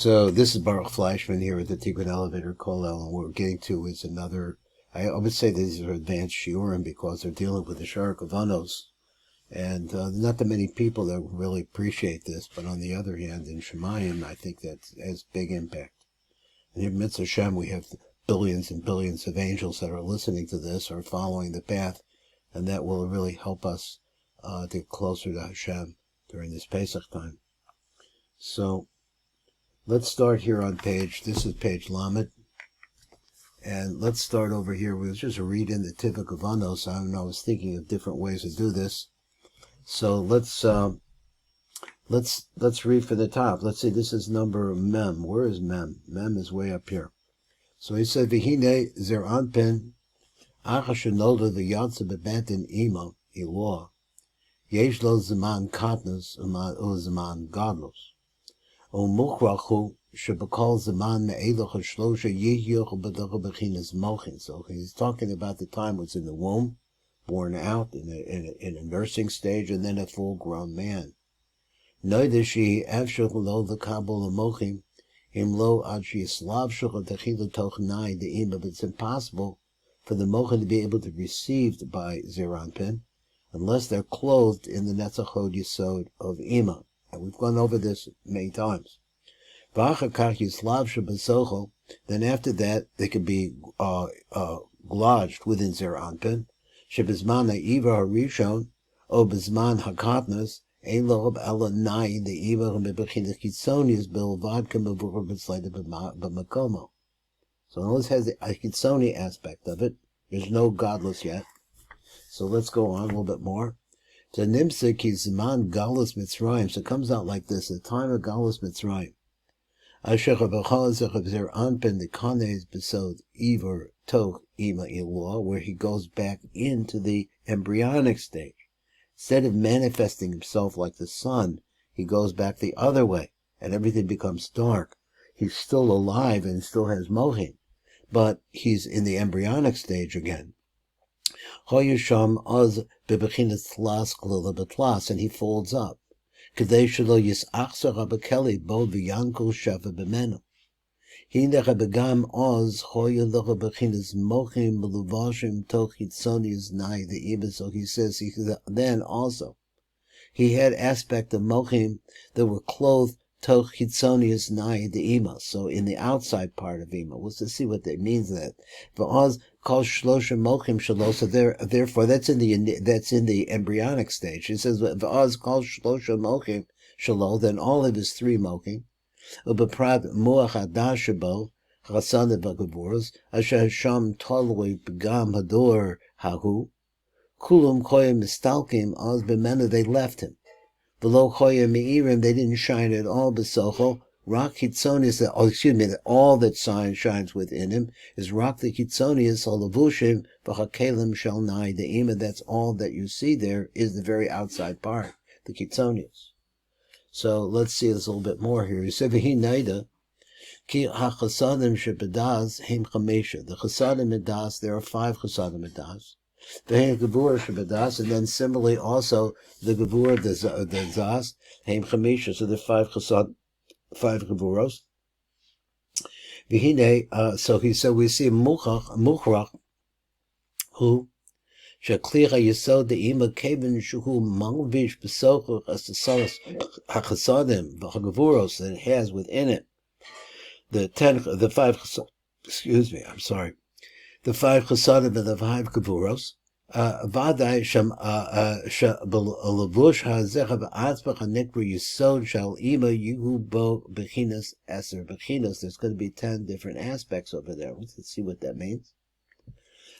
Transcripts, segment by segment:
So this is Baruch Fleischman here at the Tikkun Elevator Kollel, and what we're getting to is another, I would say these are advanced shiurim because they're dealing with the Shaar Hakavanot, and not that many people that really appreciate this, but on the other hand, in Shemayim, I think that has big impact. And in Mitzvah Hashem, we have billions and billions of angels that are listening to this or following the path, and that will really help us to get closer to Hashem during this Pesach time. So, let's start here on this is page Lamed, and let's start over here. We'll just read in the Tiv Hakavanot. I was thinking of different ways to do this. So let's read from the top. Let's see, this is number Mem. Where is Mem? Mem is way up here. So he said, V'hine zer anpen, acha shenolda v'yatsa bebantin ima, iloa, yesh lo zaman katnus, zaman gadlus. So he's talking about the time when it's in the womb, born out in a nursing stage, and then a full-grown man. But it's impossible for the mochin to be able to be received by Zeranpin unless they're clothed in the Netzachod Yesod of Ima. And we've gone over this many times. Then after that, they could be lodged within Zer Anpin. Shebizman Ha'iva Harishon, O Bizman Hakatnas, Ein Lo Ela Nai, the Iva Bebechinas Kitzonius, Bilvad Kamavur Bitzlated B'Makomo. So unless it has a Kitzoni aspect of it, there's no godless yet. So let's go on a little bit more. So Nimsa Kizman Galus Mitzrayim. So it comes out like this: the time of Galus Mitzrayim. Asher B'Chalazer Zer Anpen the Kanes Besod Ivor Toch Ima Ilor, where he goes back into the embryonic stage. Instead of manifesting himself like the sun, he goes back the other way, and everything becomes dark. He's still alive and still has mochin, but he's in the embryonic stage again. Hoyusham oz bebechinas tlas glila betlas, and he folds up. Kadei shelo yisachzer habakeli bo v'yankul shava b'menu. Hine habegam oz hoyulocha bechinas mochim meluvashim toch hitzonius nai the ibis. So he says then also he had aspect of mochim that were clothed toch hitzonius nai the ima. So in the outside part of ima. We'll see what that means. That v'oz called shlosha mochim shalo. So therefore, that's in the embryonic stage. He says v'oz called shlosha mochim shalo. Then all of his three mochim, ubeprad muach adashabo chasana v'gavuros asher sham toloi begam hador hahu kulum koyim mistalkim oz b'menu. They left him. Below koyim meirim, they didn't shine at all. B'sochol rock hitzonis, all that shines within him is rock the hitzonis, olavushim, v'chakelim shel nai de'ima. That's all that you see there is the very outside part, the hitzonis. So let's see this a little bit more here. He said, v'hi naida, ki hachasadim shebedas heim chamesha. The chasadim edas, there are 5 chasadim edas. V'heim gevura shebedas, and then similarly also the gevura, the zas, heim chamesha. So there are 5 gevuros. V'hine, so he said, we see muchrach, who sheklicha yisod de'ima kevin shuhu malvish b'sochuch as the saras hachasadim v'chagevuros that it has within it the 5 chasadim and the 5 gevuros. Vaday sham belavush hazech v'atzbach hanikra yisod shal ima yuhu bo bechinas eser bechinas. There's going to be 10 different aspects over there. Let's see what that means.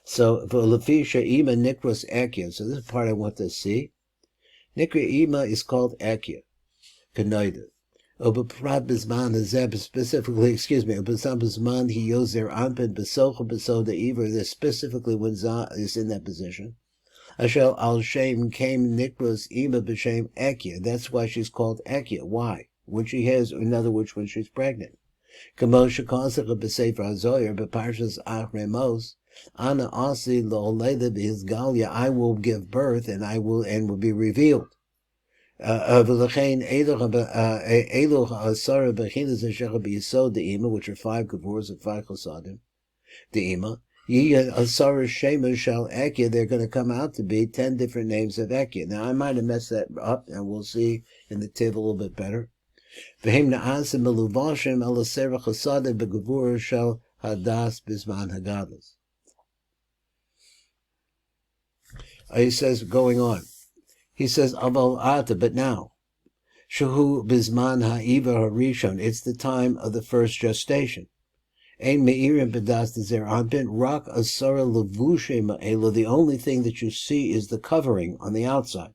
So v'lefi she'ima nikras Akyah. So this is the part I want to see. Nikra ima is called Akyah. Kanoida. Obeprat bizman hazeb specifically. Obesam bizman he yos their anpin besocha besoda iver. This specifically when Zah is in that position. Ashel al shem came nikras ima b'shem Akyah. That's why she's called Akyah. Why? When she has, in other words, when she's pregnant. Kamo shekasach b'sefer hazoyer b'parshas Achremos. Ana asi lo leida b'hizgalia. I will give birth and will be revealed. V'lechein eluch asara bechinas asher b'yisod de'ima, which are 5 gevurs and 5 chosadim de'ima. Yiyah asara shema shal Akyah, they're going to come out to be 10 different names of Akyah. Now I might have messed that up, and we'll see in the tiv a little bit better. V'hem na'asim meluvashim al asera chosadim begevur shal hadas bisman hagadas. He says, going on, he says, aval ata, but now, shehu bisman ha'iva harishon, it's the time of the first gestation. Ein meirim bedas dezer anpin, rak asara levushe ma'ela, the only thing that you see is the covering on the outside.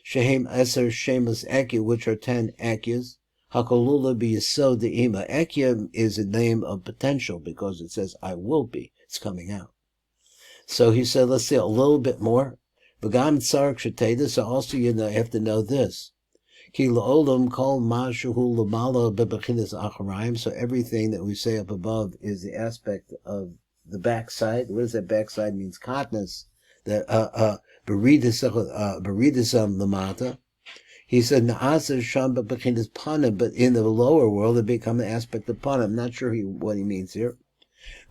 Shehem eser shemus Akyah, which are 10 Akyahs. Hakolula b'yisod de'ima. Akyah is a name of potential because it says, I will be. It's coming out. So he said, let's see a little bit more. V'gam tzarak sheteda, so also you have to know this. Ki la'olam kol ma'shuhu l'mala bebechinas acharayim, so everything that we say up above is the aspect of the backside. What does that backside means? Katnas. That beridisam lamata. He said, na'asa sham bebechinas panim, but in the lower world it become an aspect of panim. I'm not sure what he means here.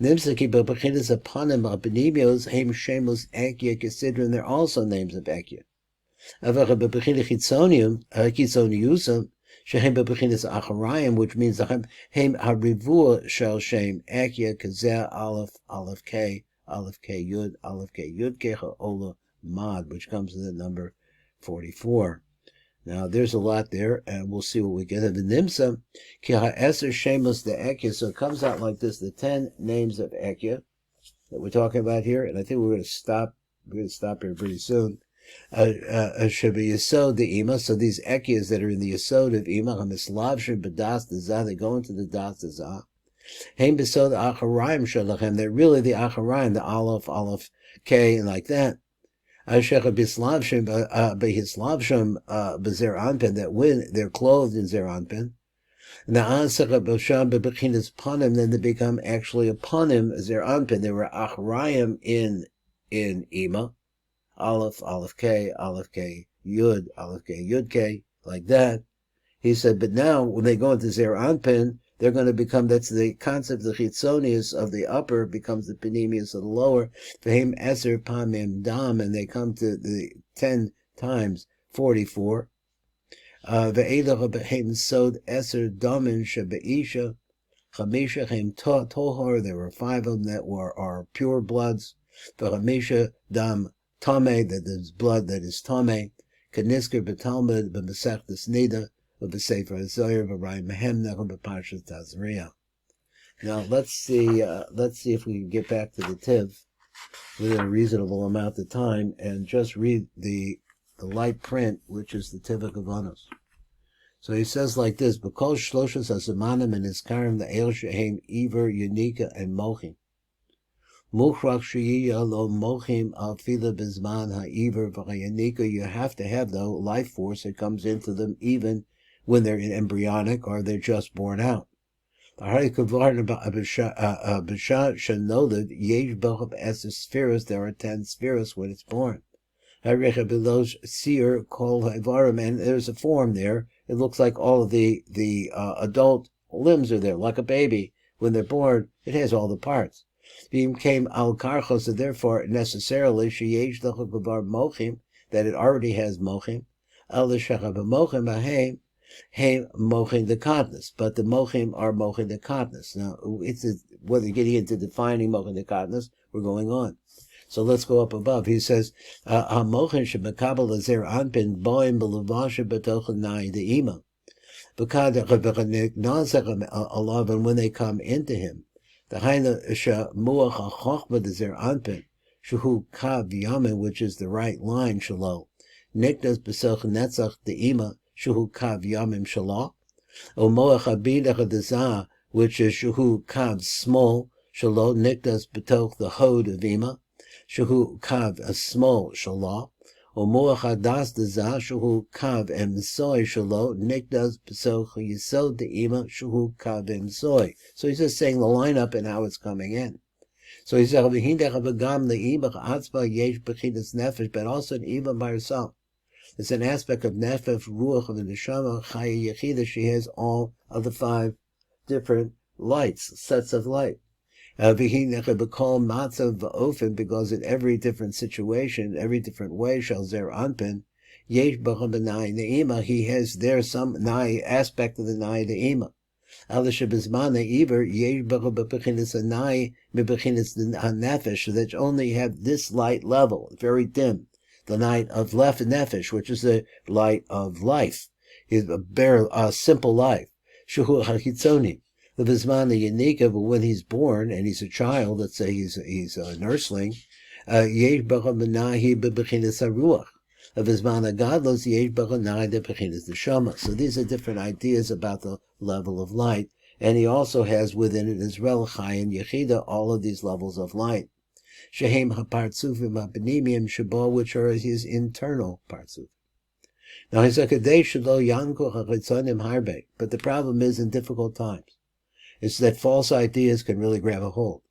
Nimsaki bebechinas panim abenimios heim shemos Akyah considering they're also names of Akyah. Avach bebechinas chitzonium chitzoniusam shehem bebechinas acharayim, which means heim harivur shel shem Akyah kazeh aleph k yud ke ha'ola mad, which comes to the number 44. Now, there's a lot there, and we'll see what we get. The Nimsa, ki ha'eser shemos de Akyah, so it comes out like this, the 10 names of Akyah that we're talking about here, and I think we're going to stop here pretty soon. Sheba yisod de ima, so these Akyahs that are in the yisod of ima, hamislavshim b'das dezah, they go into the das dezah. Heim besod acharayim shalachem, they're really the acharayim, the aleph, k, and like that. Asher bislavshim behislavshim bezer anpen, that when they're clothed in zer anpen, na'asach b'sham bebechinas panim, then they become actually a panim zer anpen. They were acharayim in ima, aleph k, yud k, like that. He said, but now when they go into zer anpen, they're going to become, that's the concept, the chitzonius of the upper becomes the panemius of the lower. V'hem eser pamim dam, and they come to the 10 times 44. Ve'elach b'hem sod eser damin shebe'isha, chamisha chem tohor, there were 5 of them that are pure bloods. V'chamisha dam tameh, that is blood that is tameh. Kanisker b'talmud b'mesechtes nida, now let's see if we can get back to the tiv within a reasonable amount of time and just read the light print, which is the tiv of Hakavanot. So he says like this: B'kol shloshos hazamanim and iskarim the el shehem iver yunika and mochim. Muchrak sheyiya lo mochim al fila bizman ha'iver v'chayanika. You have to have the life force that comes into them even when they're embryonic or they're just born out. There are 10 spheres when it's born. And there's a form there. It looks like all of the adult limbs are there, like a baby. When they're born, it has all the parts. Came al karchos, so therefore necessarily that it already has mochim. Hey, mochin the katnas, but the mochim are mochin the katnas. Now, whether getting into defining mochin the katnas, we're going on. So let's go up above. He says, "Mochin shebekabel azer anpin boim beluvashe betochen nai deima." And when they come into him, the haina shemuach hachochma dezer anpin shehu kav yamin, which is the right line shalo nikdas besoch netzach deima. Shuhu kav yamim shalah, o moach abidach adazah, which is shuhu kav small shalah nikdas betoch the hod of ima, shuhu kav a small shalah, o moach adas dazah shuhu kav emsoy shalah nikdas betoch yisod the ima shuhu kav emsoy. So he's just saying the lineup and how it's coming in. So he said v'hindech avagam le'imach atzba yesh bechidas nefesh, but also an ima by herself. It's an aspect of nefesh, ruach, of the neshama, chaya, yechida. She has all of the 5 different lights, sets of light. Because in every different situation, every different way, shall zer anpin, yesh b'chabanayi ne'ima, he has there some nai aspect of the nai ne'ima. So that you only have this light level, very dim, the light of left nefesh, which is the light of life, is a bare, simple life. Shuhu hachitzoni, the bizman yanika, but when he's born and he's a child, let's say he's a nursling, yesh b'chabanahi b'bechinas haruach. So these are different ideas about the level of light, and he also has within it as well Chai and Yechida, all of these levels of light. Shehem hapartzufim hapanimim shabo, which are his internal partzuf. Now he said, but the problem is in difficult times, it's that false ideas can really grab a hold.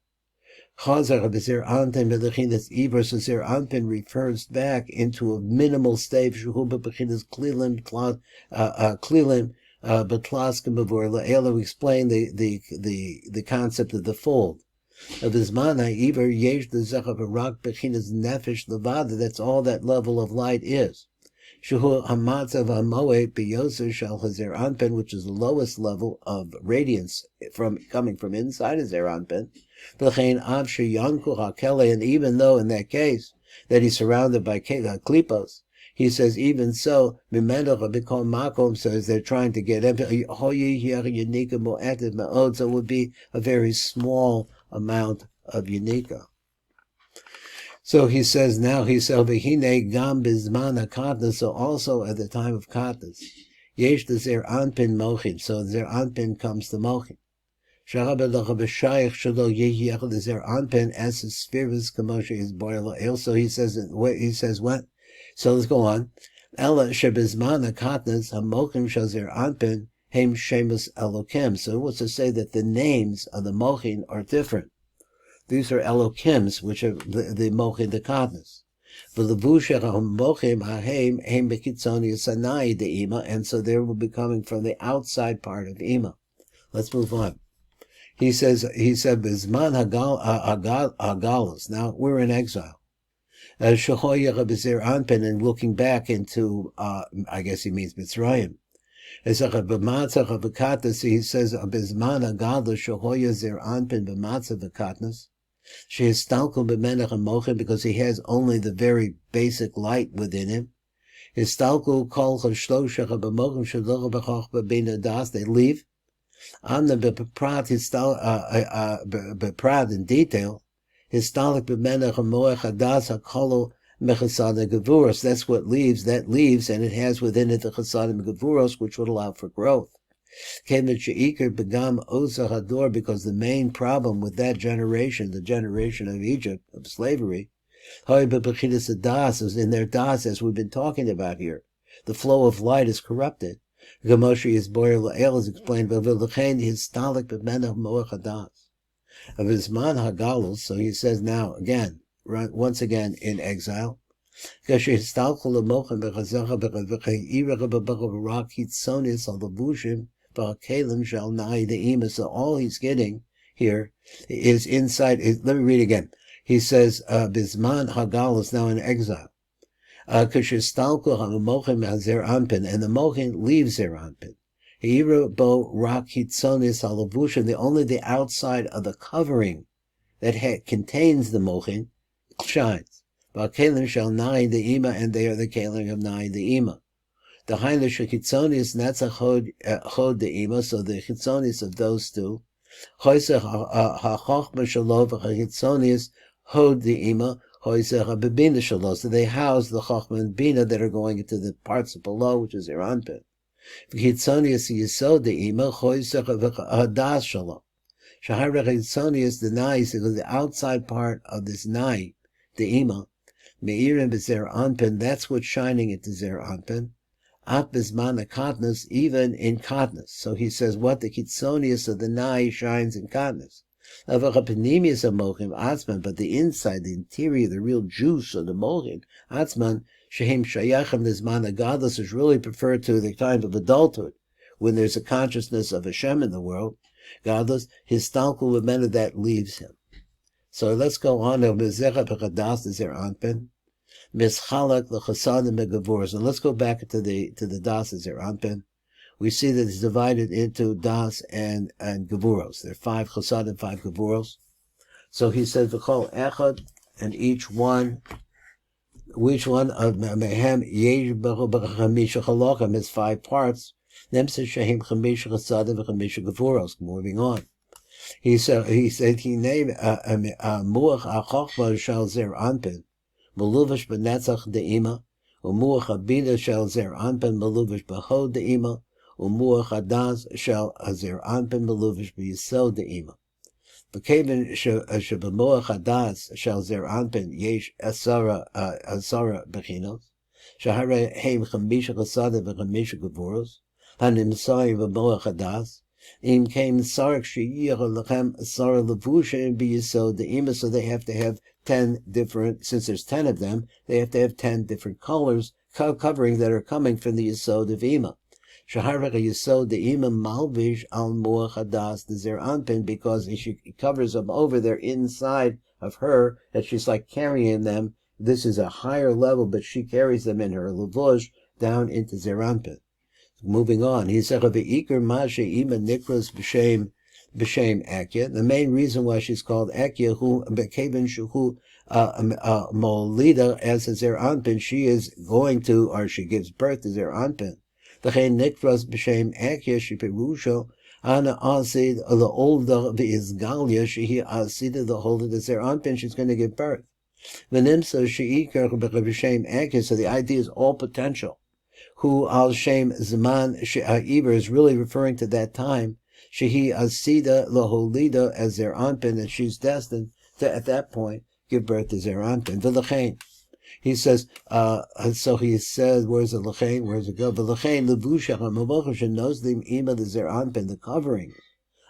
Chazar b'zer anpin b'lechinas iver, so zer anpin refers back into a minimal state. Shuhu b'lechinas klilim b'tlaskim b'vor la'ela. We explain the concept of the fold. Of his mana iver yesh the zechav rak b'lechinas nefesh levada. That's all that level of light is. Shuhu hamatzav hamoed b'yoser shal hazer anpin, which is the lowest level of radiance coming from inside of zer anpin. And even though in that case that he's surrounded by klipos, he says even so, says they're trying to get him, so it would be a very small amount of Yanika. So he says now, so also at the time of katnas, yesh the zer anpin mochin, so zer anpin comes to mochin. So he says what? So let's go on. So it was to say that the names of the mochin are different. These are elokims, which are the mochin, the katnas. And so they will be coming from the outside part of ima. Let's move on. He said, Bizman Hagalos. Now, we're in exile. And looking back into, I guess he means Mitzrayim. He says, Bizman Hagalos, Shehoya Zer Anpin B'matzav V'katnas. Shehistalkul B'menach HaMochin, because he has only the very basic light within him. Histalkul Kol Chashloshach B'mochin Shadol B'choch B'bein Das. They leave. On the beprat in detail, histalik b'menach hamoech hadas hakolo mechasad gevuros. That's what leaves. That leaves, and it has within it the chasadim gevuros, which would allow for growth. Kemet sheikar begam oza hador, because the main problem with that generation, the generation of Egypt of slavery, hoy bebechidas hadas, is in their das, as we've been talking about here. The flow of light is corrupted. Gamoshi is boyer la'el is explained, but v'lechein histalik b'menach moach hadas. Of his man hagalus, so he says now again, once again in exile. Kasher histalkul l'mochem b'chazacha b'chavecha b'chav b'rak hitzonis al levushim b'hakelim shal nai de'ima. So all he's getting here is inside. Let me read again. He says, Bizman hagalus, now in exile. And the mochin leaves zer anpin. Only the outside of the covering that contains the mochin shines. And they are the kelim of nai the ima. The hainish chitzonis, and that's a chod the ima. So the chitzonis of those two, choisech hachachma shalov chitzonis hod the ima. So they house the Chachma and Bina that are going into the parts below, which is their anpin. The nai, because the outside part of this nai, the ima, meirim b'zer anpin, that's what's shining into zer anpin. At bizman katnas, even in katnas. So he says, what the kitzonius of the nai shines in katnas. But the inside, the interior, the real juice of the mochin, atzman, Shehem Shayachim Nizman Gadlus is really referred to the time of adulthood, when there's a consciousness of Hashem in the world. Gadlus, his stalkul Lamena that leaves him. So let's go on to Mizecha Pechadas Zer Anpin, Mischalak L'Chasadim Megavuros, and let's go back to the Das Zer Anpin. We see that it's divided into Das and Gevuros. There are 5 Chasadim, 5 Gevuros. So he says, V'chol Echad, and each one of Mehem Yesh B'chamisha Chalokam has 5 parts. Nemsa Shehim Chamisha Chasadim V'chamisha Gevuros. Moving on. He said he named Muach HaChochma Shal Zer Anpin, Meluvash B'netzach De'ima, Umuach HaBina Shal Zer Anpin, Meluvash B'hod De'ima, Umuach HaDaz Shal Zer Anpin, Meluvash B'yisod De'ima. V'keven Shebemuach HaDaz Shal Zer Anpin, Yesh Asara Bechinos, Shahare Heim Chamisha Chasadim V'chamisha Gevuros, Hanimsai V'muach HaDaz, Im came Sark Shiyir Lechem Sar Levusha B'yisod De'ima, so they have to have 10 different, since there's 10 of them, they have to have 10 different colors covering that are coming from the Yisod of Ima. Shahar Yisod De'ima Malvish Al Muach HaDas Dezer Anpin, because she covers them over, they're inside of her, that she's like carrying them. This is a higher level, but she carries them in her levush down into Zer Anpin. Moving on, he said, "V'ikar Masha Ima Nikras b'shem Akyah." The main reason why she's called Akyah, who bekevin shuhu molida as a Zer Anpin, she is going to, or she gives birth to Zer Anpin. V'chein Nikras b'shem Akyah shepirusho ana asid the older v'izgalia shehi asid the holder the Zer Anpin. She's going to give birth. V'nimsa sheikar b'shem Akyah. So the idea is all potential. Who al shem zman she'a'iver is really referring to that time. Shehi asida laholida as Zer Anpin, that she's destined to at that point give birth to Zer Anpin. V'lechein, he says. So he says, where's the lechein? Where's it go? V'lechein levusha ha'mavochem knows the ima the Zer Anpin, the covering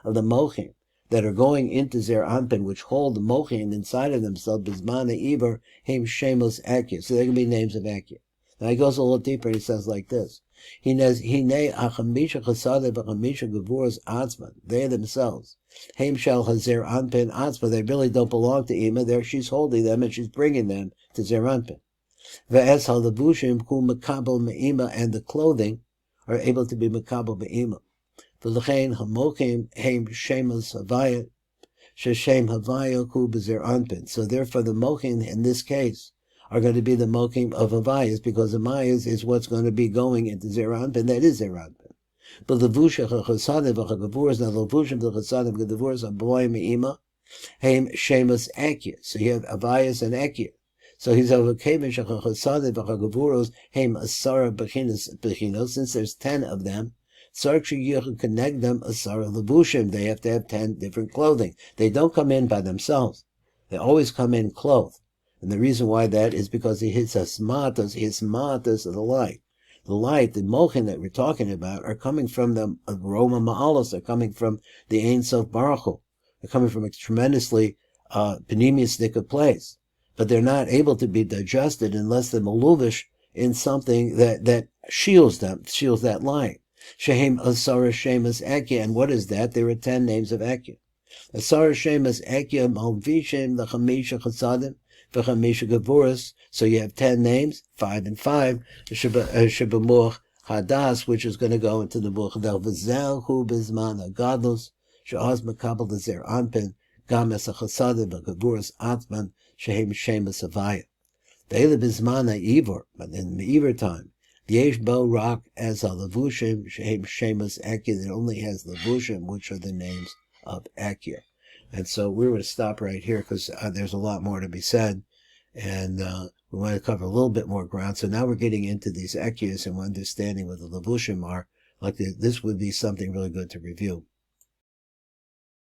of the mochim that are going into Zer Anpin, which hold the mochim inside of themselves. Bizman ha'ivor heim shemos Akyah. So they can be names of Akyah. Now he goes a little deeper and he says like this. He knows Hine Achamisha Chasadim V'chamisha Gevuros Atzman. They themselves. Heim Shal Hazer Anpin Atzman. They really don't belong to Ima. There she's holding them and she's bringing them to Zer Anpin. Ve'ez Halavushim Ku Makabel Me'ima, and the clothing are able to be Makabel Me'ima. V'lechein Hamokim Heim Shemas Havayat Sheshem Havayat Ku B'Zer Anpin. So therefore the Mokim in this case are going to be the mokim of Avayas, because Avayas is what's going to be going into Zer Anpin. That is Zer Anpin. But Levusha Chasadim V'Chagavuras, now Levushim the Chasadim V'Gevuras are boy me'ima, heim shemas Akyah. So you have Avayas and Akyah. So he's over Kevin Chasadim V'Chagavuras heim Asara Bechinos. Since there's 10 of them, Sark Shiyach connect them Asara Levushim. They have to have 10 different clothing. They don't come in by themselves. They always come in clothed. And the reason why that is because he hits his matas of the light. The light, the mochin that we're talking about, are coming from the aroma ma'alos, they're coming from the Ein Sof Baruch Hu. They're coming from a tremendously panemiistic place. But they're not able to be digested unless they're maluvish in something that shields that light. Shehem Asara Shemas Akyah. And what is that? There are 10 names of Akyah. Asara Shemas Akyah Malvishim the Chamisha Chasadim V'chamisha Gevuros. So you have 10 names, 5 and 5. Shebemuach HaDas, which is going to go into the Muach V'zel Hu Bizman HaGadlus She'az Makabel Zer Anpin Gam Es HaChasadim V'Gevuros Atman Shehem Shemas Havayah. Ve'ele Bizman HaIvor, but in the Ivor time, Yesh Bo Rak as HaLevushim Shehem Shemas Akyah. It only has Levushim, which are the names of Akyah. And so we're going to stop right here because there's a lot more to be said. And we want to cover a little bit more ground. So now we're getting into these Akyahs and understanding what the Levushim are. Like this would be something really good to review.